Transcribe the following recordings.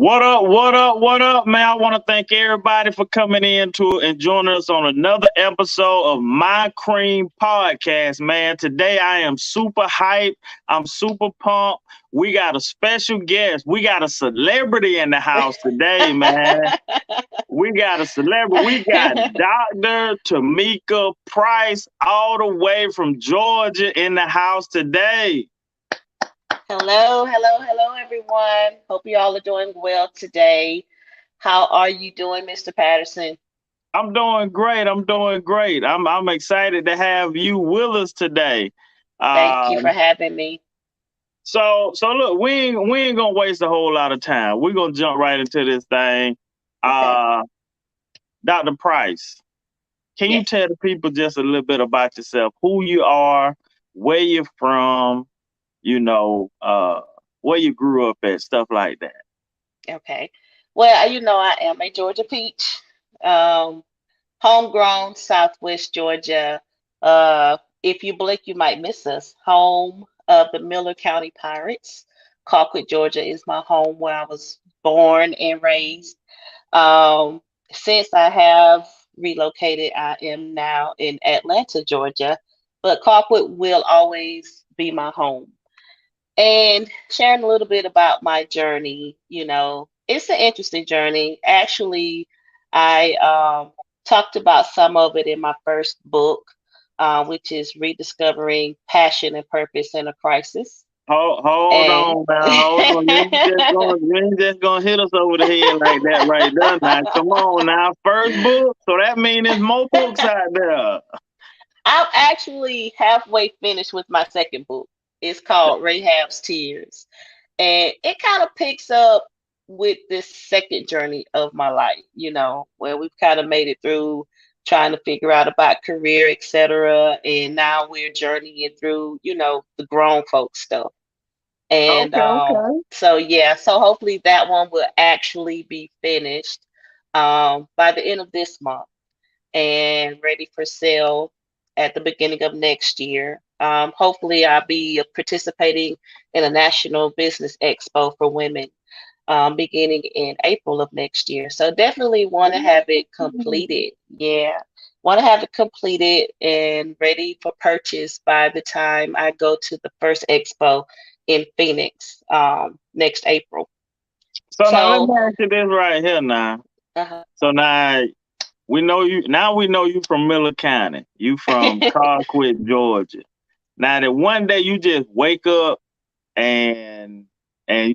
What up? What up? What up, man? I want to thank everybody for coming in to and joining us on another episode of My Cream Podcast, man. Today I am super hyped. I'm super pumped. We got a special guest. We got a celebrity in the house today, man. We got a celebrity. We got Dr. Tamika Price all the way from Georgia in the house today. Hello, everyone. Hope you all are doing well today. How are you doing, Mr. Patterson? I'm doing great. I'm doing great. I'm excited to have you with us today. Thank you for Um, having me. so look, we ain't gonna waste a whole lot of time. We're gonna jump right into this thing. Okay. Uh, Dr. Price, can you Yes. tell the people just a little bit about yourself, who you are, where you're from, you know, where you grew up at, stuff like that. Okay. Well, I am a Georgia peach, um, homegrown, Southwest Georgia. If you blink, you might miss us. Home of the Miller County Pirates. Colquitt, Georgia is my home where I was born and raised. Um, since I have relocated, I am now in Atlanta, Georgia, but Colquitt will always be my home. And sharing a little bit about my journey, it's an interesting journey. Actually, I talked about some of it in my first book, which is Rediscovering Passion and Purpose in a Crisis. Hold And on now, hold on. You ain't just gonna hit us over the head like that right there now. Come on now. First book, so that means there's more books out there. I'm actually halfway finished with my second book. It's called Rahab's Tears. And it kind of picks up with this second journey of my life, where we've kind of made it through trying to figure out about career, etc. And now we're journeying through, the grown folk stuff. And Okay, okay. so, yeah, so hopefully that one will actually be finished by the end of this month and ready for sale at the beginning of next year. Hopefully, I'll be participating in a national business expo for women beginning in April of next year. So definitely want to have it completed. Yeah, want to have it completed and ready for purchase by the time I go to the first expo in Phoenix next April. So now let me So, ask you this right here now. uh So now we know you. Now we know you from Miller County. You from Colquitt, Georgia. Now that one day you just wake up and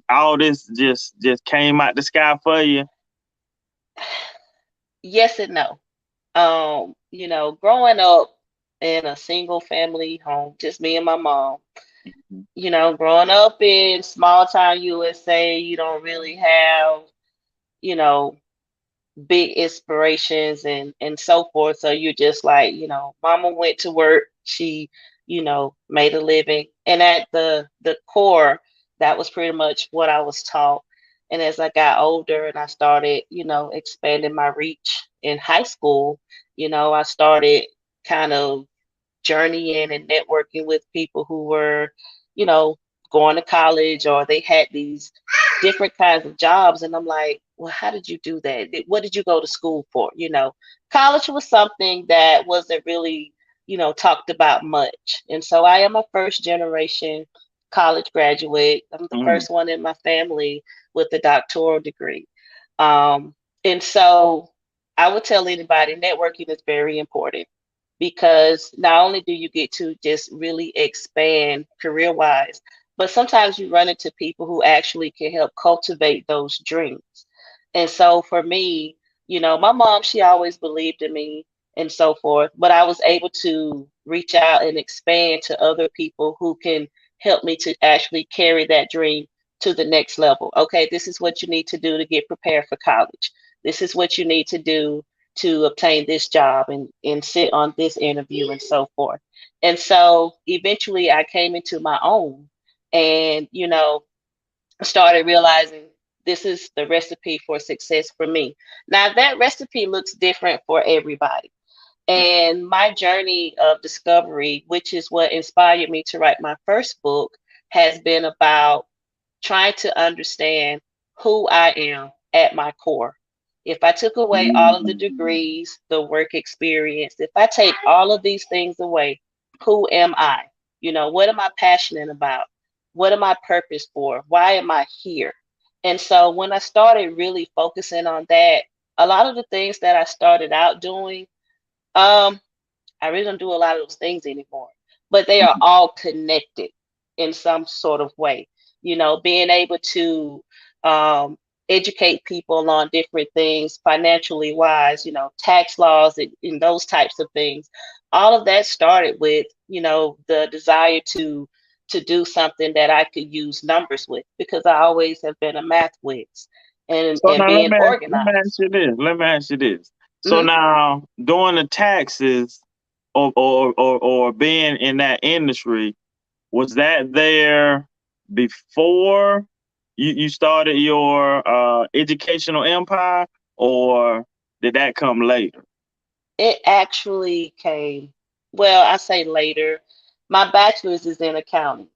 all this just came out the sky for you. yes and no. Growing up in a single family home, just me and my mom, growing up in small town USA, you don't really have, you know, big inspirations and so forth. So you're just like, mama went to work, she, made a living. And at the core, that was pretty much what I was taught. And as I got older and I started, expanding my reach in high school, I started kind of journeying and networking with people who were, you know, going to college or they had these different kinds of jobs. And I'm like, well, how did you do that? What did you go to school for? College was something that wasn't really, talked about much. And so I am a first generation college graduate. I'm the Mm. first one in my family with a doctoral degree. And so I would tell anybody networking is very important because not only do you get to just really expand career wise, but sometimes you run into people who actually can help cultivate those dreams. And so for me, my mom, she always believed in me and so forth, but I was able to reach out and expand to other people who can help me to actually carry that dream to the next level. Okay, this is what you need to do to get prepared for college. This is what you need to do to obtain this job and sit on this interview and so forth. And so eventually I came into my own and, started realizing this is the recipe for success for me. Now, that recipe looks different for everybody. And my journey of discovery, which is what inspired me to write my first book, has been about trying to understand who I am at my core. If I took away all of the degrees, the work experience, if I take all of these things away, who am I? What am I passionate about? What am I purpose for? Why am I here? And so when I started really focusing on that, a lot of the things that I started out doing, um, I really don't do a lot of those things anymore, but they are all connected in some sort of way. Being able to um, educate people on different things financially wise, tax laws and those types of things. All of that started with, the desire to do something that I could use numbers with because I always have been a math whiz and So and now being let me ask organized. you this. Let me ask you this. So Mhm. now doing the taxes or being in that industry, was that there before you started your educational empire, or did that come later? It actually came, well, I say later. My bachelor's is in accounting.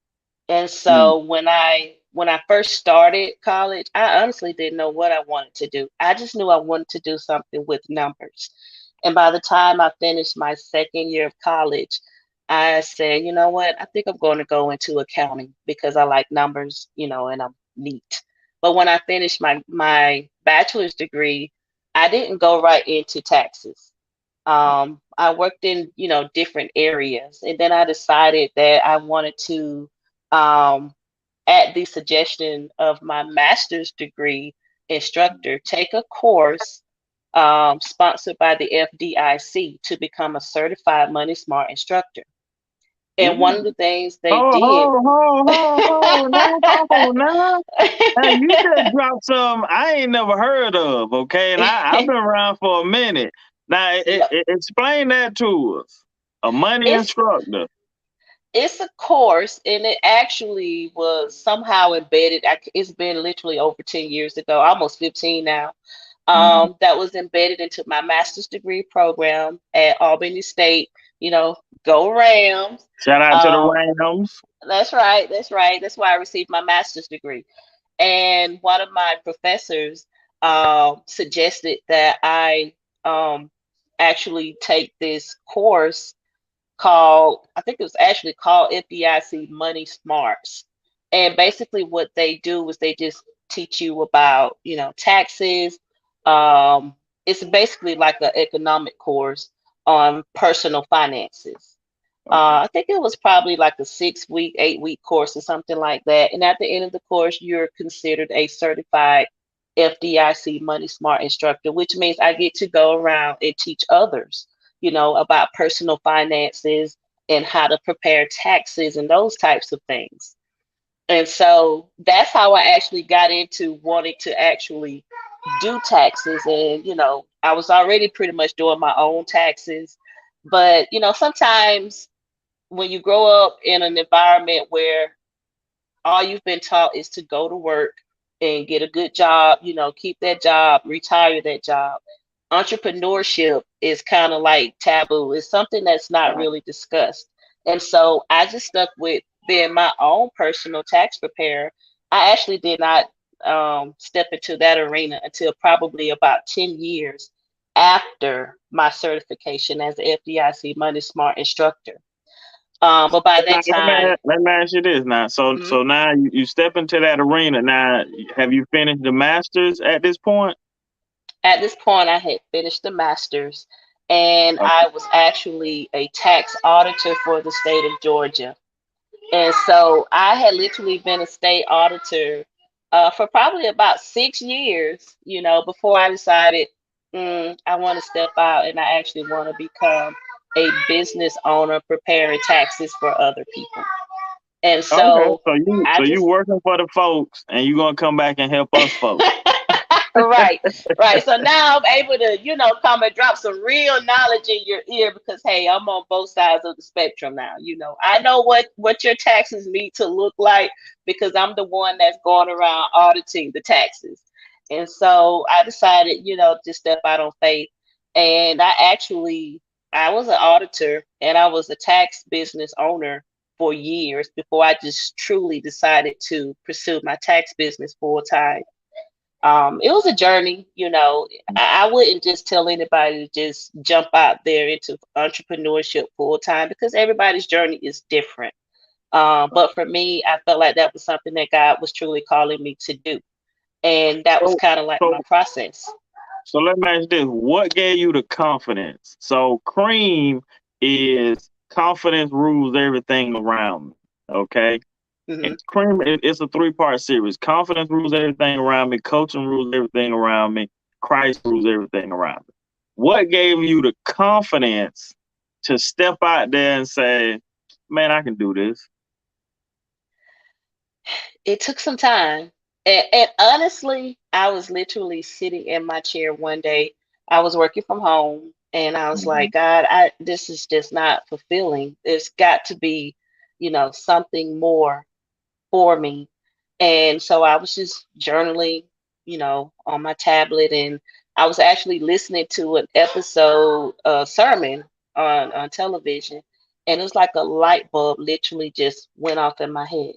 And Mm. so when I first started college, I honestly didn't know what I wanted to do. I just knew I wanted to do something with numbers. And by the time I finished my second year of college, I said, you know what? I think I'm going to go into accounting because I like numbers, and I'm neat. But when I finished my bachelor's degree, I didn't go right into taxes. I worked in, different areas, and then I decided that I wanted to, um, at the suggestion of my master's degree instructor, take a course sponsored by the FDIC to become a certified Money Smart instructor. And one of Ooh. the things they Oh, did, hold now. Hey, you just dropped some I ain't never heard of, okay? And I've been around for a minute. Now, no, explain that to us. A money it's instructor. it's a course, and it actually was somehow embedded. It's been literally over 10 years ago, almost 15 now. Mhm. That was embedded into my master's degree program at Albany State. Go Rams. Shout out to the Um, Rams. that's right. That's right. That's why I received my master's degree. And one of my professors suggested that I actually take this course called, I think it was actually called FDIC Money Smarts. And basically, what they do is they just teach you about, taxes. Um, it's basically like an economic course on personal finances. Okay. I think it was probably like a 6 week, 8 week course or something like that. And at the end of the course, you're considered a certified FDIC Money Smart instructor, which means I get to go around and teach others, about personal finances and how to prepare taxes and those types of things. And so that's how I actually got into wanting to actually do taxes. And, I was already pretty much doing my own taxes. But, sometimes when you grow up in an environment where all you've been taught is to go to work and get a good job, keep that job, retire that job. Entrepreneurship is kind of like taboo. It's something that's not really discussed. And so I just stuck with being my own personal tax preparer. I actually did not step into that arena until probably about 10 years after my certification as an FDIC Money Smart instructor. But by Now, that time, let me ask you this now. mhm, So now you step into that arena. Now, have you finished the masters at this point? at this point, I had finished the master's and I was actually a tax auditor for the state of Georgia. And so I had literally been a state auditor for probably about 6 years, before I decided I want to step out and I actually want to become a business owner preparing taxes for other people. And Okay, so I so you just working for the folks, and you gonna come back and help us folks. right, right. So now I'm able to, come and drop some real knowledge in your ear because hey, I'm on both sides of the spectrum now. I know what your taxes need to look like because I'm the one that's going around auditing the taxes. And so I decided, to step out on faith. And I was an auditor and I was a tax business owner for years before I just truly decided to pursue my tax business full time. It was a journey, you know. I wouldn't just tell anybody to just jump out there into entrepreneurship full time because everybody's journey is different. But for me, I felt like that was something that God was truly calling me to do. And that was So, kind of like so, my process. so let me ask this: what gave you the confidence? So, cream is confidence rules everything around me. Okay, Hmm. and cream it's a three-part series. Confidence rules everything around me. Coaching rules everything around me. Christ rules everything around me. What gave you the confidence to step out there and say, "Man, I can do this"? It took some time. And honestly, I was literally sitting in my chair one day. I was working from home and I was Mhm. like, God, this is just not fulfilling. There's got to be, something more for me. And so I was just journaling, on my tablet, and I was actually listening to an episode, sermon on television, and it was like a light bulb literally just went off in my head.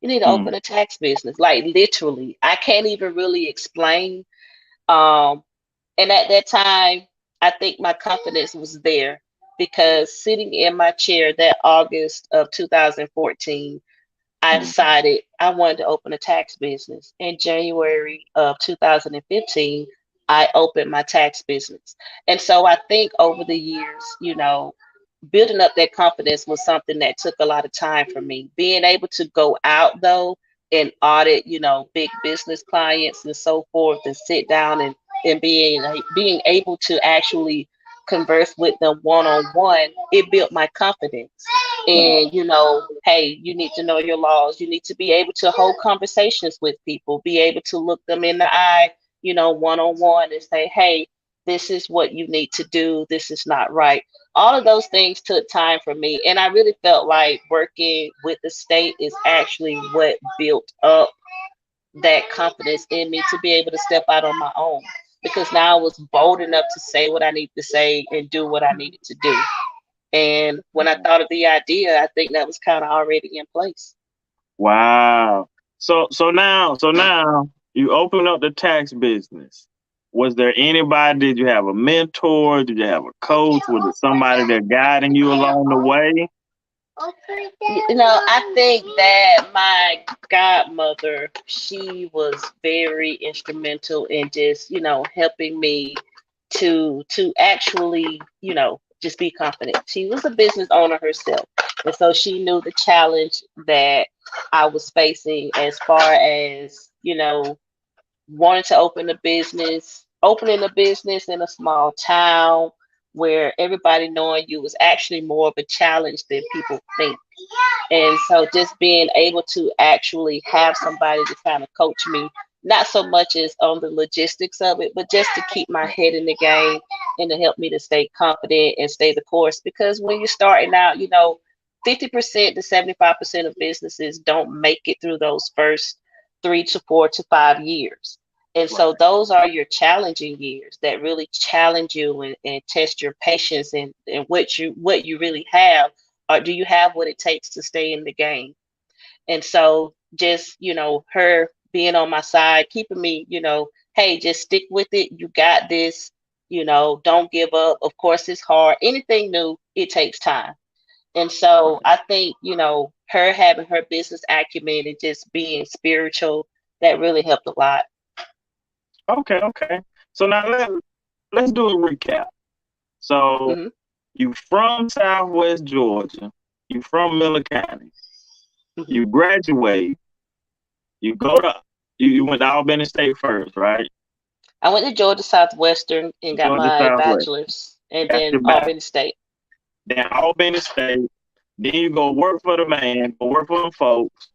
You need to Mm. open a tax business, like literally. I can't even really explain. Um, and at that time, I think my confidence was there because sitting in my chair that August of 2014, I Mm. decided I wanted to open a tax business. In January of 2015, I opened my tax business. And so I think over the years, building up that confidence was something that took a lot of time for me. Being able to go out though and audit, big business clients and so forth, and sit down and being able to actually converse with them one on one, it built my confidence. And hey, you need to know your laws. You need to be able to hold conversations with people, be able to look them in the eye, one on one, and say, hey, this is what you need to do. This is not right. All of those things took time for me. And I really felt like working with the state is actually what built up that confidence in me to be able to step out on my own. Because now I was bold enough to say what I need to say and do what I needed to do. And when I thought of the idea, I think that was kind of already in place. Wow. So now you open up the tax business. Was there anybody? Did you have a mentor? Did you have a coach? Was it somebody that guiding you along the way? I think that my godmother, she was very instrumental in just, helping me to actually, just be confident. She was a business owner herself. And so she knew the challenge that I was facing as far as, wanting to opening a business in a small town where everybody knowing you was actually more of a challenge than people think. And so just being able to actually have somebody to kind of coach me, not so much as on the logistics of it, but just to keep my head in the game and to help me to stay confident and stay the course. Because when you're starting out, 50% to 75% of businesses don't make it through those first 3 to 4 to 5 years. And Right. so those are your challenging years that really challenge you and test your patience and what you really have, or do you have what it takes to stay in the game. And so just, her being on my side, keeping me, hey, just stick with it. You got this, don't give up. Of course, it's hard. Anything new, it takes time. And so I think, her having her business acumen and just being spiritual, that really helped a lot. Okay, okay. So now let's do a recap. So Hmm. you from Southwest Georgia, you from Miller County, Hmm. you graduate, you go to you went to Albany State first, right? I went to Georgia Southwestern and got Georgia my Southwest. bachelor's, and Got then your back. Albany State. Then Albany State. Then you go work for the man, go work for them folks.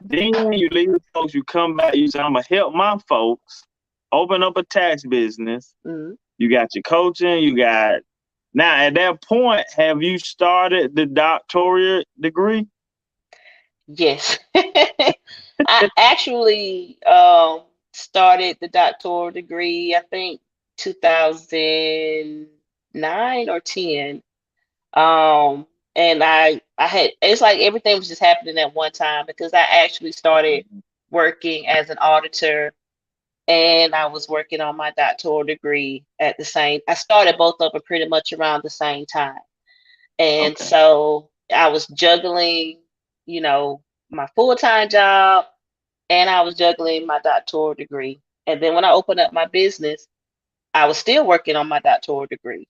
Then you leave the folks, you come back, you say, I'm gonna help my folks open up a tax business. Hmm. You got your coaching, you got now at that point, have you started the doctorate degree? Yes. I actually started the doctoral degree, I think 2009 or 10. Um, and I had, it's like everything was just happening at one time because I actually started working as an auditor and I was working on my doctoral degree at the same. I started both of them pretty much around the same time. And Okay. so I was juggling, you know, my full-time job and I was juggling my doctoral degree. And then when I opened up my business, I was still working on my doctoral degree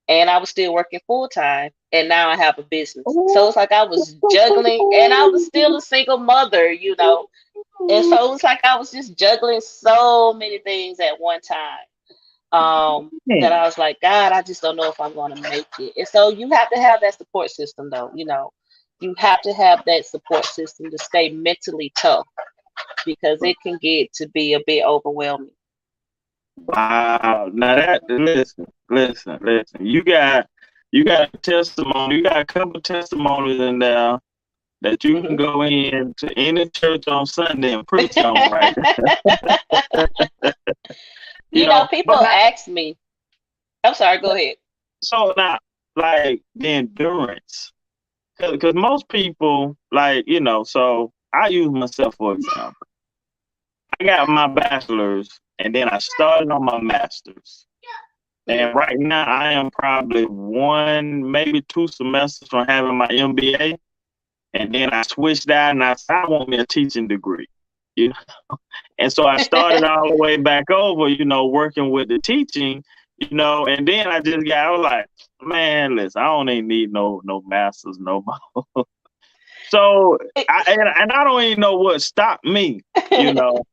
and I was still working full time. And now I have a business. So it's like I was juggling and I was still a single mother, you know. And so it was like I was just juggling so many things at one time. That I Man, was like, God, I just don't know if I'm going to make it. And so you have to have that support system, though. You know, you have to have that support system to stay mentally tough because it can get to be a bit overwhelming. wow. Now that listen. You got a testimony. You got a couple testimonies in there that you can Mhm. go in to any church on Sunday and preach on right You know, people but not ask me, I'm sorry, go ahead. so now like the endurance. Because most people, like, so I use myself for example. I got my bachelor's and then I started on my master's. Mm, And right now I am probably one, maybe 2 semesters from having my MBA. And then I switched out and I said, I want me a teaching degree. You know? And so I started all the way back over, working with the teaching, and then I was like, man, listen, I don't even need no masters no more. So and I don't even know what stopped me, you know.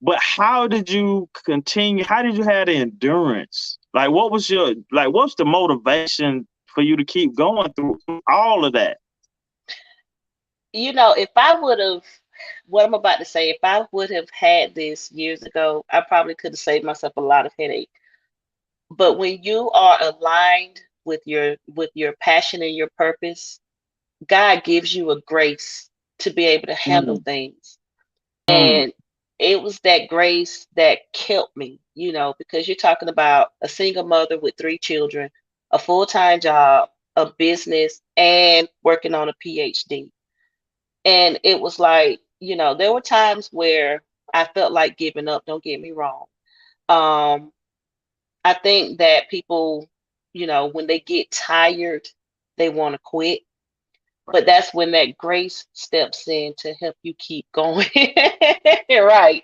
But how did you continue? How did you have the endurance? Like, what's the motivation for you to keep going through all of that? You know, if I would have, what I'm about to say, if I would have had this years ago, I probably could have saved myself a lot of headache. But when you are aligned with your passion and your purpose, God gives you a grace to be able to handle Mm, things. mm, And it was that grace that kept me, you know, because you're talking about a single mother with 3 children, a full-time job, a business, and working on a PhD. And it was like, you know, there were times where I felt like giving up, don't get me wrong. Um, I think that people, you know, when they get tired, they want to quit. But that's when that grace steps in to help you keep going. Right.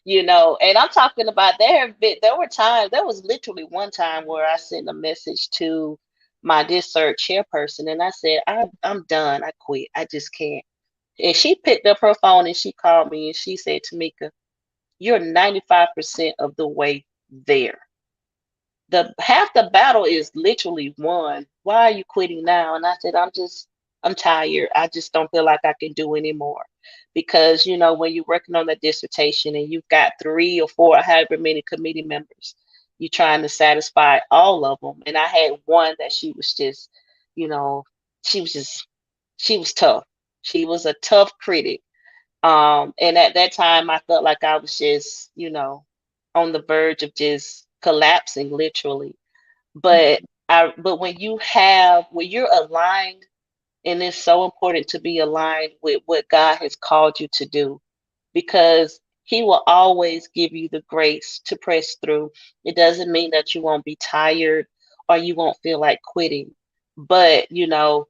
You know, and I'm talking about there were times, there was literally one time where I sent a message to my district chairperson and I said, I'm done. I quit. I just can't. And she picked up her phone and she called me and she said, Tamika, you're 95% of the way there. The half the battle is literally won. Why are you quitting now? And I said, I'm tired. I just don't feel like I can do anymore. Because, you know, when you're working on a dissertation and you've got 3 or 4, however many committee members, you're trying to satisfy all of them. And I had one that she was just, you know, she was just, she was tough. She was a tough critic. And at that time, I felt like I was just, you know, on the verge of just collapsing, literally. But when you're aligned, and it's so important to be aligned with what God has called you to do, because He will always give you the grace to press through. It doesn't mean that you won't be tired or you won't feel like quitting, but you know,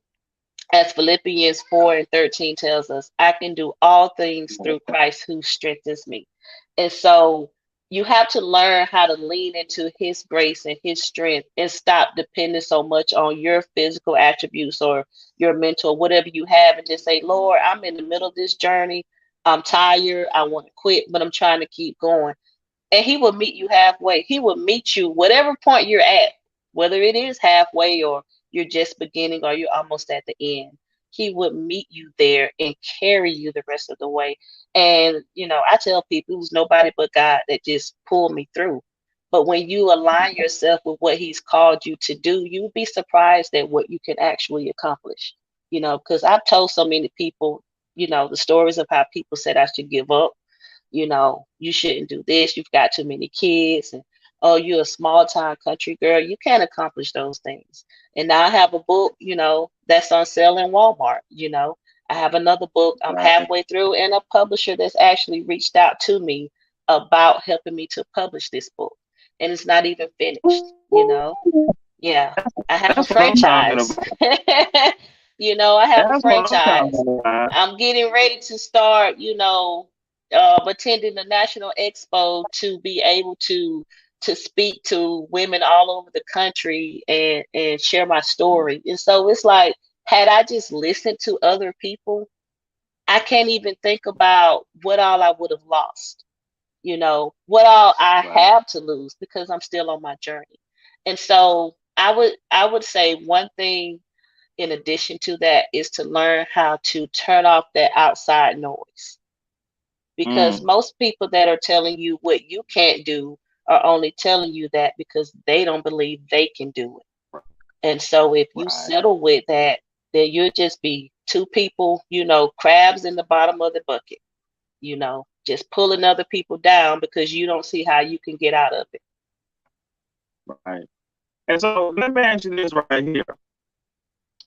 as Philippians 4 and 13 tells us, I can do all things through Christ who strengthens me. And so you have to learn how to lean into his grace and his strength and stop depending so much on your physical attributes or your mental, whatever you have, and just say, Lord, I'm in the middle of this journey. I'm tired. I want to quit, but I'm trying to keep going, and he will meet you halfway. He will meet you whatever point you're at, whether it is halfway or you're just beginning or you're almost at the end. He would meet you there and carry you the rest of the way. And you know, I tell people it was nobody but God that just pulled me through. But when you align yourself with what He's called you to do, you'll be surprised at what you can actually accomplish. You know, because I've told so many people, you know, the stories of how people said I should give up, you know, you shouldn't do this, you've got too many kids, and oh, you're a small town country girl, you can't accomplish those things. And now I have a book, you know, that's on sale in Walmart, you know. I have another book I'm right. halfway through, and a publisher that's actually reached out to me about helping me to publish this book. And it's not even finished, you know. Yeah, I have a That's what I'm talking franchise. about. I have a That's what I'm franchise. talking about. I'm getting ready to start, attending the National Expo to be able to speak to women all over the country and share my story. And so it's like, had I just listened to other people, I can't even think about what all I would have lost, what all I Right. have to lose because I'm still on my journey. And so I would say one thing in addition to that is to learn how to turn off that outside noise. Because Mm, most people that are telling you what you can't do are only telling you that because they don't believe they can do it. And so if you right. settle with that, then you'll just be two people, crabs in the bottom of the bucket, just pulling other people down because you don't see how you can get out of it. Right. And so let me ask you this right here.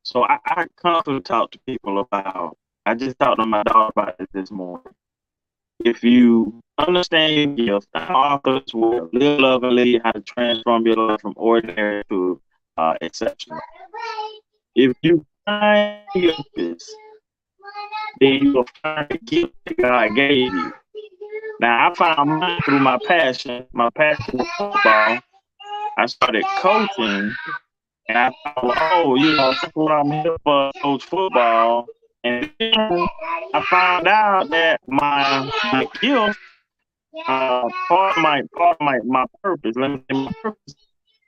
So I constantly talk to people about, I just talked to my daughter about it this morning. If you understand your gift, the authors will live, love, and lead how to transform your life from ordinary to exceptional. If you find your purpose, then you will find the gift that God gave you. Now, I found mine through my passion. My passion was football. I started coaching, and I thought, well, oh, that's what I'm here for, coach football. And then I found out that my gift, part of my purpose, let me say my purpose,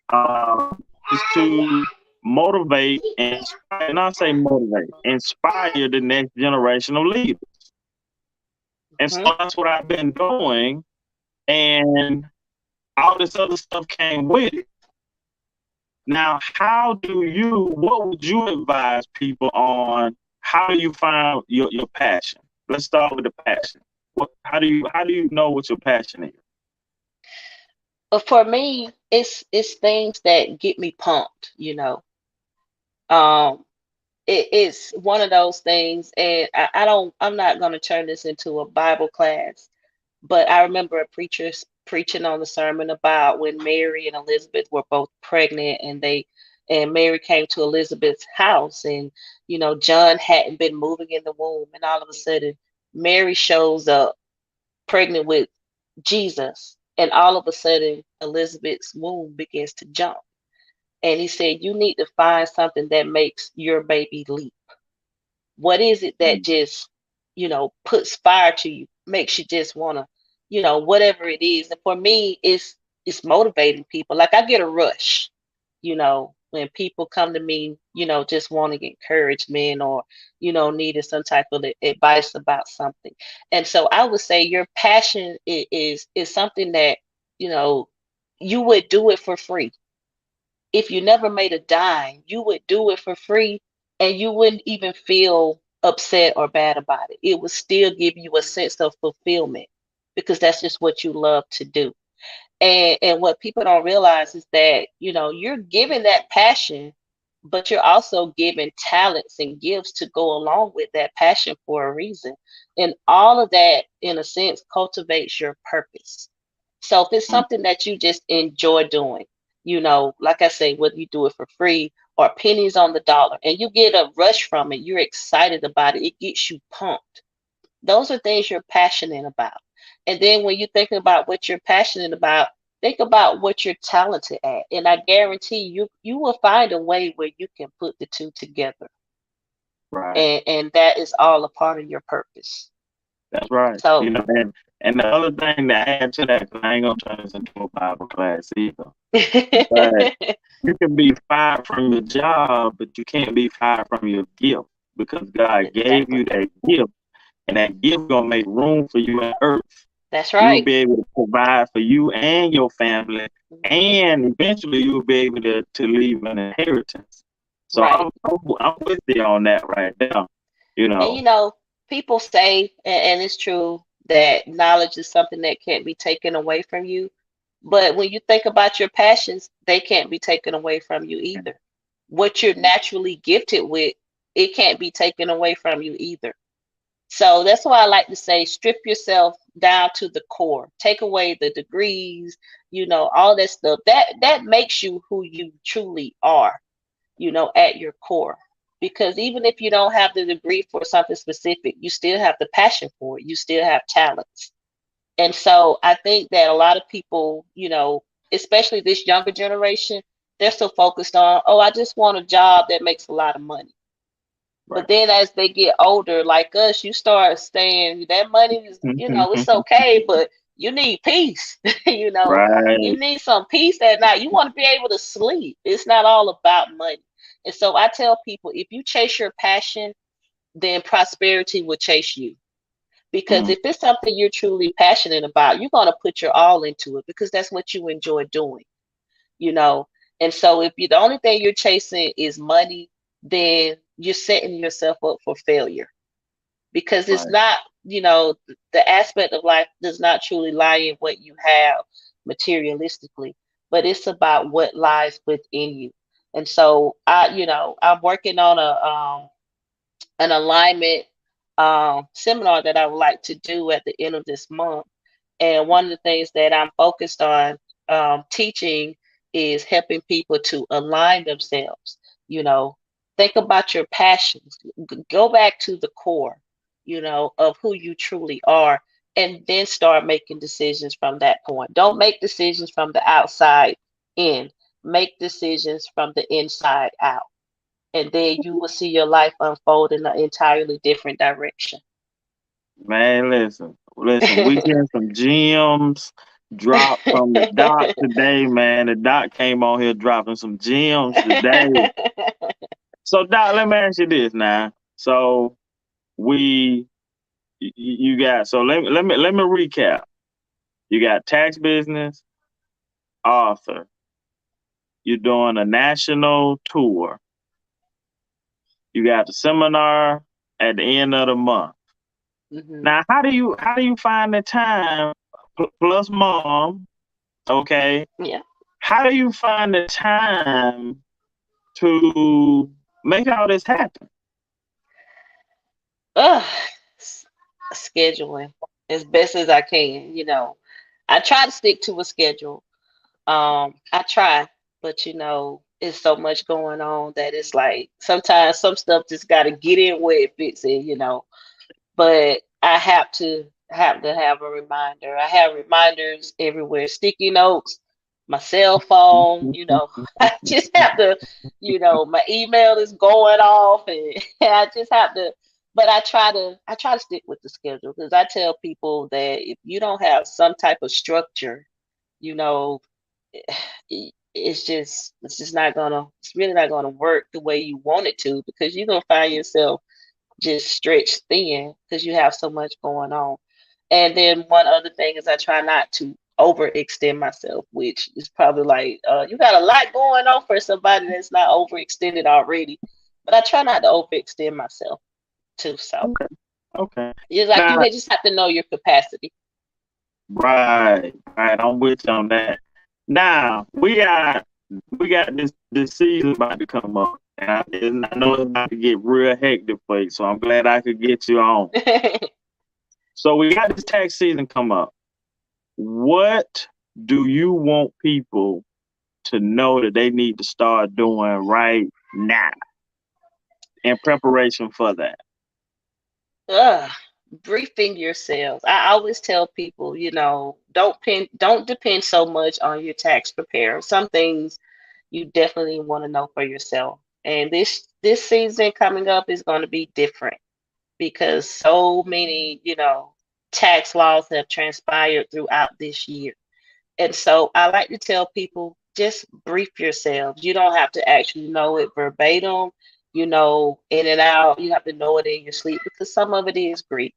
uh, is to motivate and inspire, and I say motivate, inspire the next generation of leaders. And so Mhm. that's what I've been doing. And all this other stuff came with it. Now, what would you advise people on? How do you find your passion? Let's start with the passion. How do you know what your passion is? But for me, it's things that get me pumped, Um, it's one of those things, and I'm not going to turn this into a Bible class, but I remember a preacher preaching on the sermon about when Mary and Elizabeth were both pregnant, and Mary came to Elizabeth's house, and John hadn't been moving in the womb, and all of a sudden Mary shows up pregnant with Jesus, and all of a sudden Elizabeth's womb begins to jump. And he said, you need to find something that makes your baby leap. What is it that Mm, just, puts fire to you, makes you just wanna, whatever it is. And for me, it's motivating people. Like I get a rush, when people come to me, just wanting encouragement or, needing some type of advice about something. And so I would say your passion is something that, you know, you would do it for free if you never made a dime, you would do it for free and you wouldn't even feel upset or bad about it. It would still give you a sense of fulfillment because that's just what you love to do. And what people don't realize is that, you're giving that passion, but you're also giving talents and gifts to go along with that passion for a reason. And all of that, in a sense, cultivates your purpose. So if it's mm, something that you just enjoy doing, like I say, whether you do it for free or pennies on the dollar, and you get a rush from it, you're excited about it, it gets you pumped. Those are things you're passionate about. And then when you think about what you're passionate about, think about what you're talented at. And I guarantee you will find a way where you can put the two together. right. And that is all a part of your purpose. That's right. So And the other thing to add to that, 'cause I ain't gonna turn this into a Bible class either. But you can be fired from your job, but you can't be fired from your gift because God gave exactly. you that gift, and that gift gonna make room for you on earth. That's You'll right. be able to provide for you and your family, Mhm. and eventually you'll be able to leave an inheritance. So Right. I'm with you on that right now. You And know, people say, and it's true, that knowledge is something that can't be taken away from you. But when you think about your passions, they can't be taken away from you either. What you're naturally gifted with, it can't be taken away from you either. So that's why I like to say strip yourself down to the core. Take away the degrees, all that stuff. That makes you who you truly are, at your core. Because even if you don't have the degree for something specific, you still have the passion for it. You still have talents. And so I think that a lot of people, especially this younger generation, they're so focused on, oh, I just want a job that makes a lot of money. But Right. then as they get older, like us, you start saying that money is, it's okay, but you need peace. You Right. need some peace at night. You want to be able to sleep. It's not all about money. And so I tell people, if you chase your passion, then prosperity will chase you. Because Mm, if it's something you're truly passionate about, you're going to put your all into it because that's what you enjoy doing, you know. And so if the only thing you're chasing is money, then you're setting yourself up for failure because it's right. not, the aspect of life does not truly lie in what you have materialistically, but it's about what lies within you. And so I'm working on an alignment seminar that I would like to do at the end of this month. And one of the things that I'm focused on teaching is helping people to align themselves. You know, think about your passions, go back to the core, of who you truly are, and then start making decisions from that point. Don't make decisions from the outside in, make decisions from the inside out, and then you will see your life unfold in an entirely different direction. Man, listen. We getting some gems dropped from the doc today, man. The doc came on here dropping some gems today. So, doc, let me ask you this now. So, we, you got. So let me recap. You got tax business, author. You're doing a national tour. You got the seminar at the end of the month. Hmm. Now, how do you find the time plus mom? Okay, Yeah. how do you find the time to make all this happen? Ugh, s- scheduling as best as I can. I try to stick to a schedule. I try, but it's so much going on that it's like sometimes some stuff just got to get in where it fits in. But I have to have a reminder. I have reminders everywhere, sticky notes, my cell phone. I just have to, my email is going off and I just have to, but I try to stick with the schedule because I tell people that if you don't have some type of structure, you know, it's really not gonna work the way you want it to because you're gonna find yourself just stretched thin because you have so much going on. And then one other thing is I try not to overextend myself, which is probably like you got a lot going on for somebody that's not overextended already. But I try not to overextend myself too. So Okay, okay. it's like you Now, just have to know your capacity. right, right. I'm with you on that. Now we got this season about to come up, and I know it's about to get real hectic for you. So I'm glad I could get you on. So we got this tax season come up. What do you want people to know that they need to start doing right now in preparation for that? Ugh, briefing yourselves. I always tell people, don't depend so much on your tax preparer. Some things you definitely want to know for yourself. And this season coming up is going to be different because so many, tax laws have transpired throughout this year. And so I like to tell people just brief yourselves. You don't have to actually know it verbatim, in and out. You have to know it in your sleep because some of it is Greek.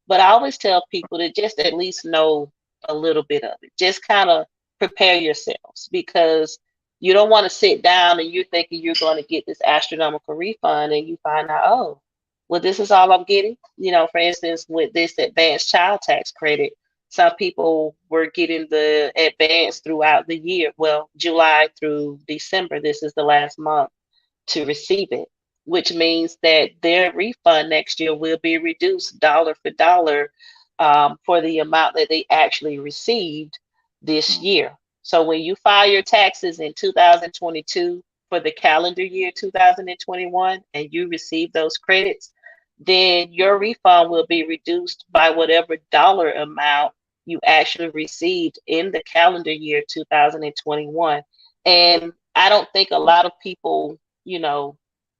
But I always tell people to just at least know a little bit of it. Just kind of prepare yourselves because you don't want to sit down and you're thinking you're going to get this astronomical refund and you find out, oh, well, this is all I'm getting. For instance, with this advanced child tax credit, some people were getting the advance throughout the year. Well, July through December, this is the last month to receive it. which means that their refund next year will be reduced dollar for dollar for the amount that they actually received this Mm. year. So when you file your taxes in 2022 for the calendar year 2021 and you receive those credits, then your refund will be reduced by whatever dollar amount you actually received in the calendar year 2021. And I don't think a lot of people,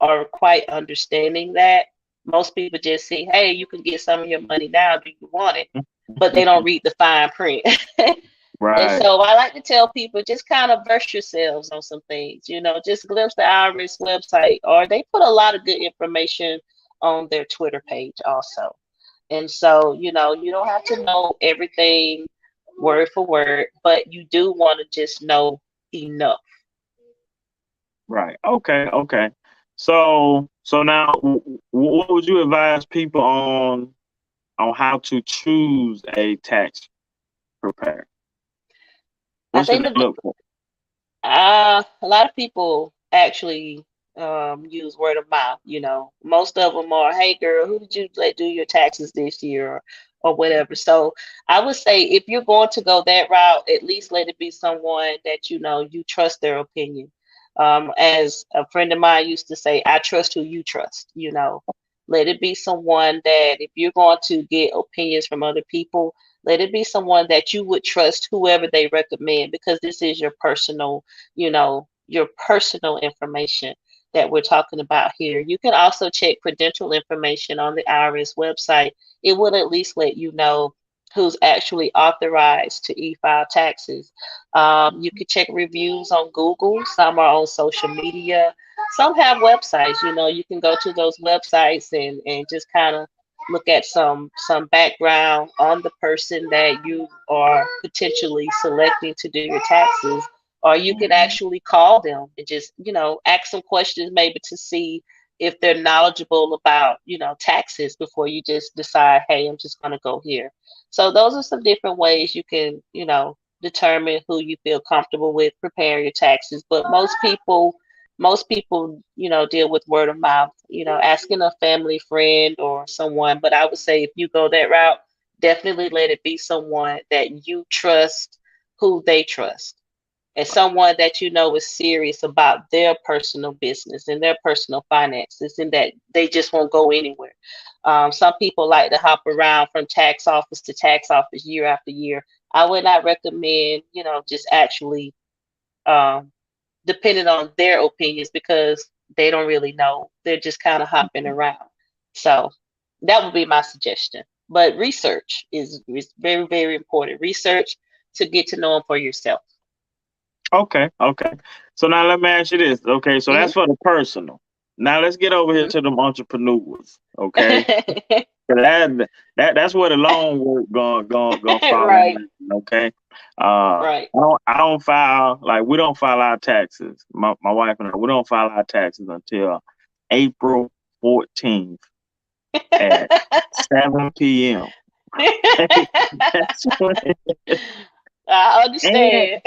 are quite understanding that. Most people just see, hey, you can get some of your money now. Do you want it? But they don't read the fine print. And Right, so I like to tell people just kind of verse yourselves on some things, just glimpse the IRS website, or they put a lot of good information on their Twitter page also. And so, you don't have to know everything word for word, but you do want to just know enough. right. Okay, okay. So now, what would you advise people on how to choose a tax preparer? I What should think they look for? a lot of people actually use word of mouth. Most of them are, "Hey, girl, who did you let do your taxes this year?" or whatever. So I would say if you're going to go that route, at least let it be someone that you trust their opinion. As a friend of mine used to say, "I trust who you trust." Let it be someone that if you're going to get opinions from other people, let it be someone that you would trust whoever they recommend, because this is your personal information that we're talking about here. You can also check credential information on the IRS website. It will at least let you know who's actually authorized to e-file taxes. You can check reviews on Google. Some are on social media. Some have websites. You can go to those websites and just kind of look at some background on the person that you are potentially selecting to do your taxes, or you can Mhm. actually call them and just ask some questions maybe to see if they're knowledgeable about taxes before you just decide, hey, I'm just going to go here. So those are some different ways you can determine who you feel comfortable with preparing your taxes. But most people deal with word of mouth, asking a family friend or someone. But I would say if you go that route, definitely let it be someone that you trust, who they trust, and someone that is serious about their personal business and their personal finances, and that they just won't go anywhere. Some people like to hop around from tax office to tax office year after year. I would not recommend, just actually um, depending on their opinions, because they don't really know. They're just kind of hopping around. So that would be my suggestion. But research is very, very important. Research to get to know them for yourself. Okay, okay. So now let me ask you this. Okay, so Hmm. that's for the personal. Now let's get over here Hmm. to them entrepreneurs. Okay, 'cause that's where the loan work gonna fall Right, in. Okay, right. I don't file, like, we don't file our taxes. My wife and I, we don't file our taxes until April 14th at 7 p.m. That's when, I and understand.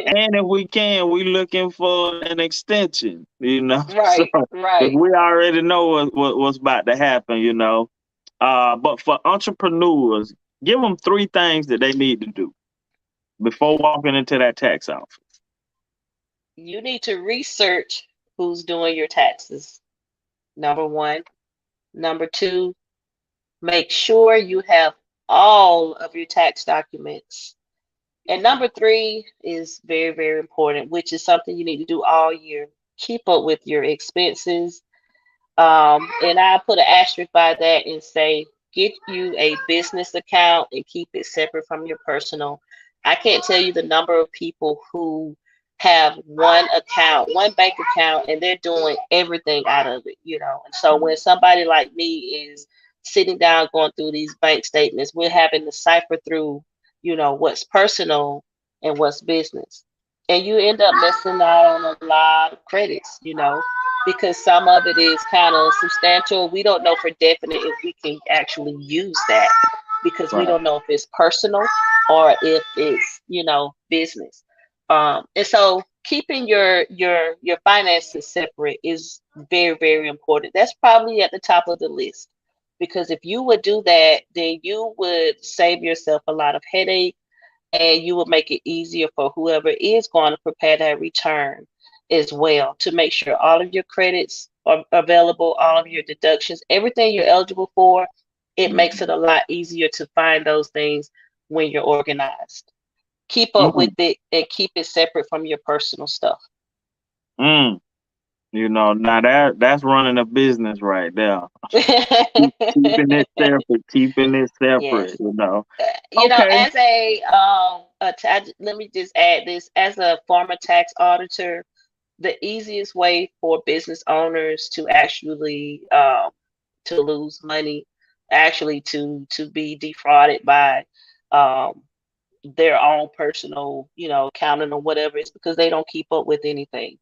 and if we can, we looking for an extension. So Right, because right. we already know what's about to happen. But for entrepreneurs, give them three things that they need to do before walking into that tax office. You need to research who's doing your taxes. Number one. Number two, make sure you have all of your tax documents. And number three is very, very important, which is something you need to do all year. Keep up with your expenses. And I put an asterisk by that and say, get you a business account and keep it separate from your personal. I can't tell you the number of people who have one account, one bank account, and they're doing everything out of it. And so when somebody like me is sitting down going through these bank statements, we're having to cipher through, what's personal and what's business. And you end up missing out on a lot of credits, because some of it is kind of substantial. We don't know for definite if we can actually use that, because we Right. don't know if it's personal or if it's business. And so keeping your finances separate is very, very important. That's probably at the top of the list, because if you would do that, then you would save yourself a lot of headache, and you will make it easier for whoever is going to prepare that return as well, to make sure all of your credits are available, all of your deductions, everything you're eligible for. It makes it Mm-hmm. a lot easier to find those things when you're organized. Keep up with Mm, it and keep it separate from your personal stuff. mm. Now that's running a business right there. Keeping it separate, keeping it Yes. separate. Okay. As let me just add this, as a former tax auditor, the easiest way for business owners to actually to lose money, actually to be defrauded by um, their own personal, accounting or whatever, is because they don't keep up with anything.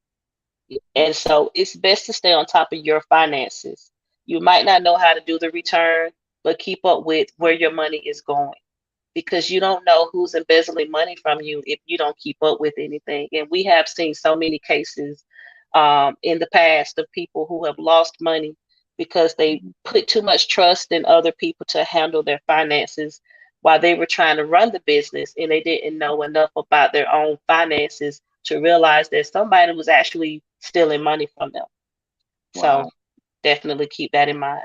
And so it's best to stay on top of your finances. You might not know how to do the return, but keep up with where your money is going, because you don't know who's embezzling money from you if you don't keep up with anything. And we have seen so many cases in the past of people who have lost money because they put too much trust in other people to handle their finances while they were trying to run the business, and they didn't know enough about their own finances to realize that somebody was actually stealing money from them. So Wow. definitely keep that in mind.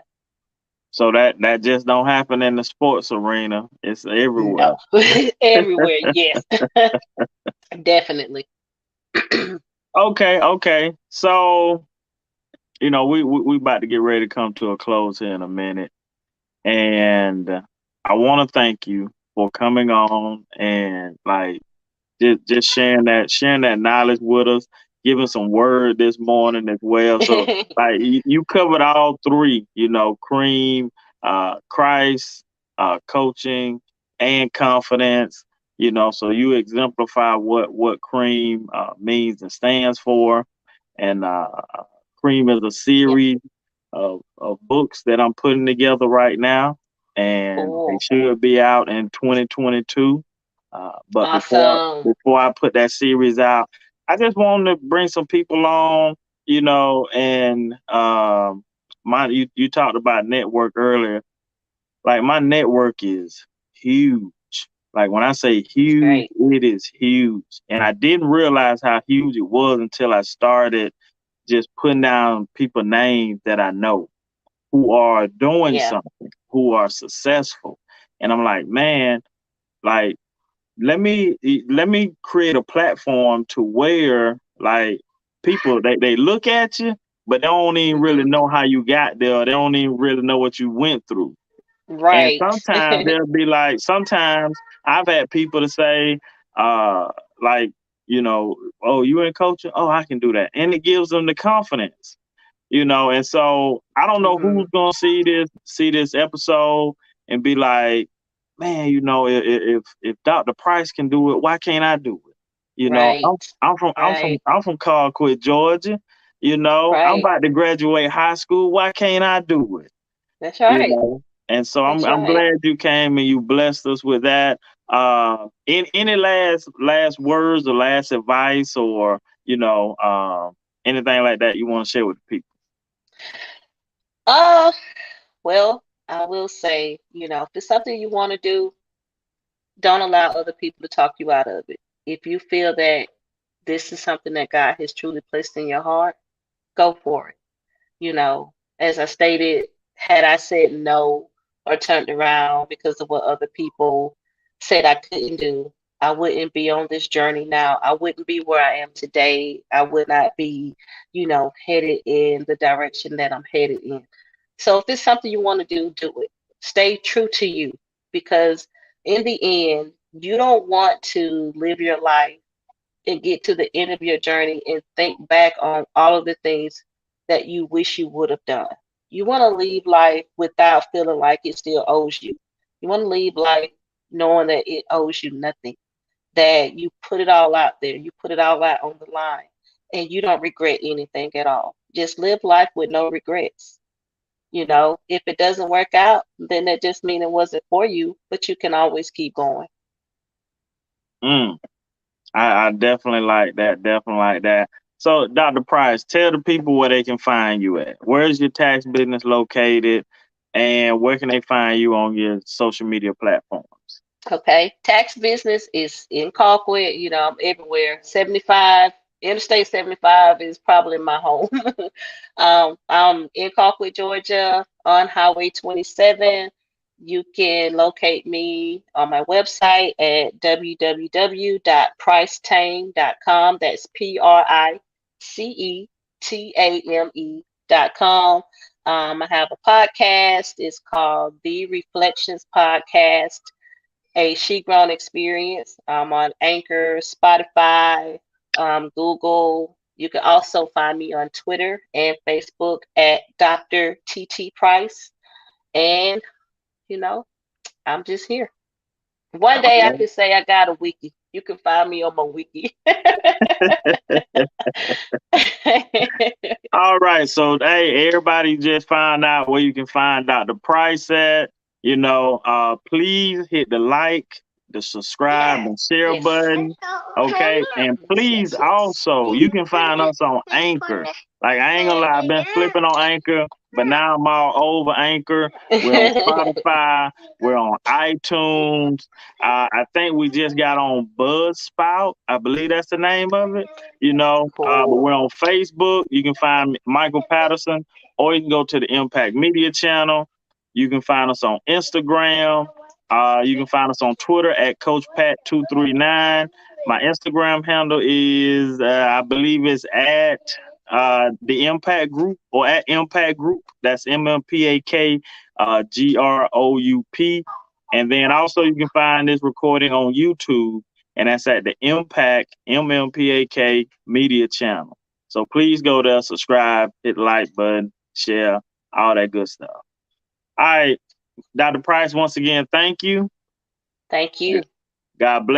So that just don't happen in the sports arena. It's everywhere. No, everywhere, yes, definitely. Okay, okay. So, we about to get ready to come to a close here in a minute. And I want to thank you for coming on and like just sharing that knowledge with us, giving some word this morning as well. So like you covered all three, cream, Christ, coaching, and confidence. So you exemplify what cream means and stands for, and cream is a Yep. series of books that I'm putting together right now, and they Cool. should be out in 2022. But Awesome. before I put that series out, I just wanted to bring some people on, and you talked about network earlier. Like my network is huge. Like when I say That's huge, great. it is huge, and I didn't realize how huge it was until I started just putting down people names that I know who are doing Yeah. something, who are successful. And I'm like, man, like let me create a platform to where like people they look at you, but they don't even really Hmm. know how you got there. They don't even really know what you went through. And Right. sometimes they'll be like, sometimes I've had people to say, uh, like, oh, you in coaching? Oh, I can do that. And it gives them the confidence, and so I don't know Hmm. who's gonna see this episode and be like, man, if Dr. Price can do it, why can't I do it? I'm Right. I'm from I'm from Right. I'm from Colquitt, Georgia. I'm Right. about to graduate high school. Why can't I do it? That's You right. know. And so I'm That's I'm right. glad you came and you blessed us with that. Any last words or last advice or anything like that you want to share with the people? Uh, well, I will say, if it's something you want to do, don't allow other people to talk you out of it. If you feel that this is something that God has truly placed in your heart, go for it. As I stated, had I said no or turned around because of what other people said I couldn't do, I wouldn't be on this journey now. I wouldn't be where I am today. I would not be, headed in the direction that I'm headed in. So if it's something you want to do it. Stay true to you, because in the end, you don't want to live your life and get to the end of your journey and think back on all of the things that you wish you would have done. You want to leave life without feeling like it still owes you. You want to leave life knowing that it owes you nothing, that you put it all out there, you put it all out on the line, and you don't regret anything at all. Just live life with no regrets. If it doesn't work out, then that just means it wasn't for you, but you can always keep going. Mm. I definitely like that. Definitely like that. So, Dr. Price, tell the people where they can find you at. Where's your tax business located, and where can they find you on your social media platforms? Okay. Tax business is in Colquitt. I'm everywhere. 75, Interstate 75 is probably my home. I'm in Colquitt, Georgia, on Highway 27. You can locate me on my website at www.pricetame.com. That's PRICETAME.com. I have a podcast. It's called The Reflections Podcast, a She-Grown experience. On Anchor, Spotify, Google. You can also find me on Twitter and Facebook at Dr. TT Price. And, you know, I'm just here. One day I could say I got a wiki. You can find me on my wiki. All right, so hey, everybody just find out where you can find out the price at. Please hit the like, the subscribe, and share Yes. button. Okay, and please Yes, yes. also you can find us on Anchor. Like I ain't gonna lie, I've been flipping on Anchor, but now I'm all over Anchor. We're on Spotify, we're on iTunes. I think we just got on Buzzsprout. I believe that's the name of it. But we're Cool. on Facebook. You can find Michael Patterson, or you can go to the Impact Media channel. You can find us on Instagram. You can find us on Twitter at Coach Pat239. My Instagram handle is, I believe it's at the Impact Group or at Impact Group. That's MMPAK GROUP. And then also you can find this recording on YouTube, and that's at the Impact MMPAK Media channel. So please go there, subscribe, hit the like button, share, all that good stuff. All right, Dr. Price, once again, thank you. Thank you. God bless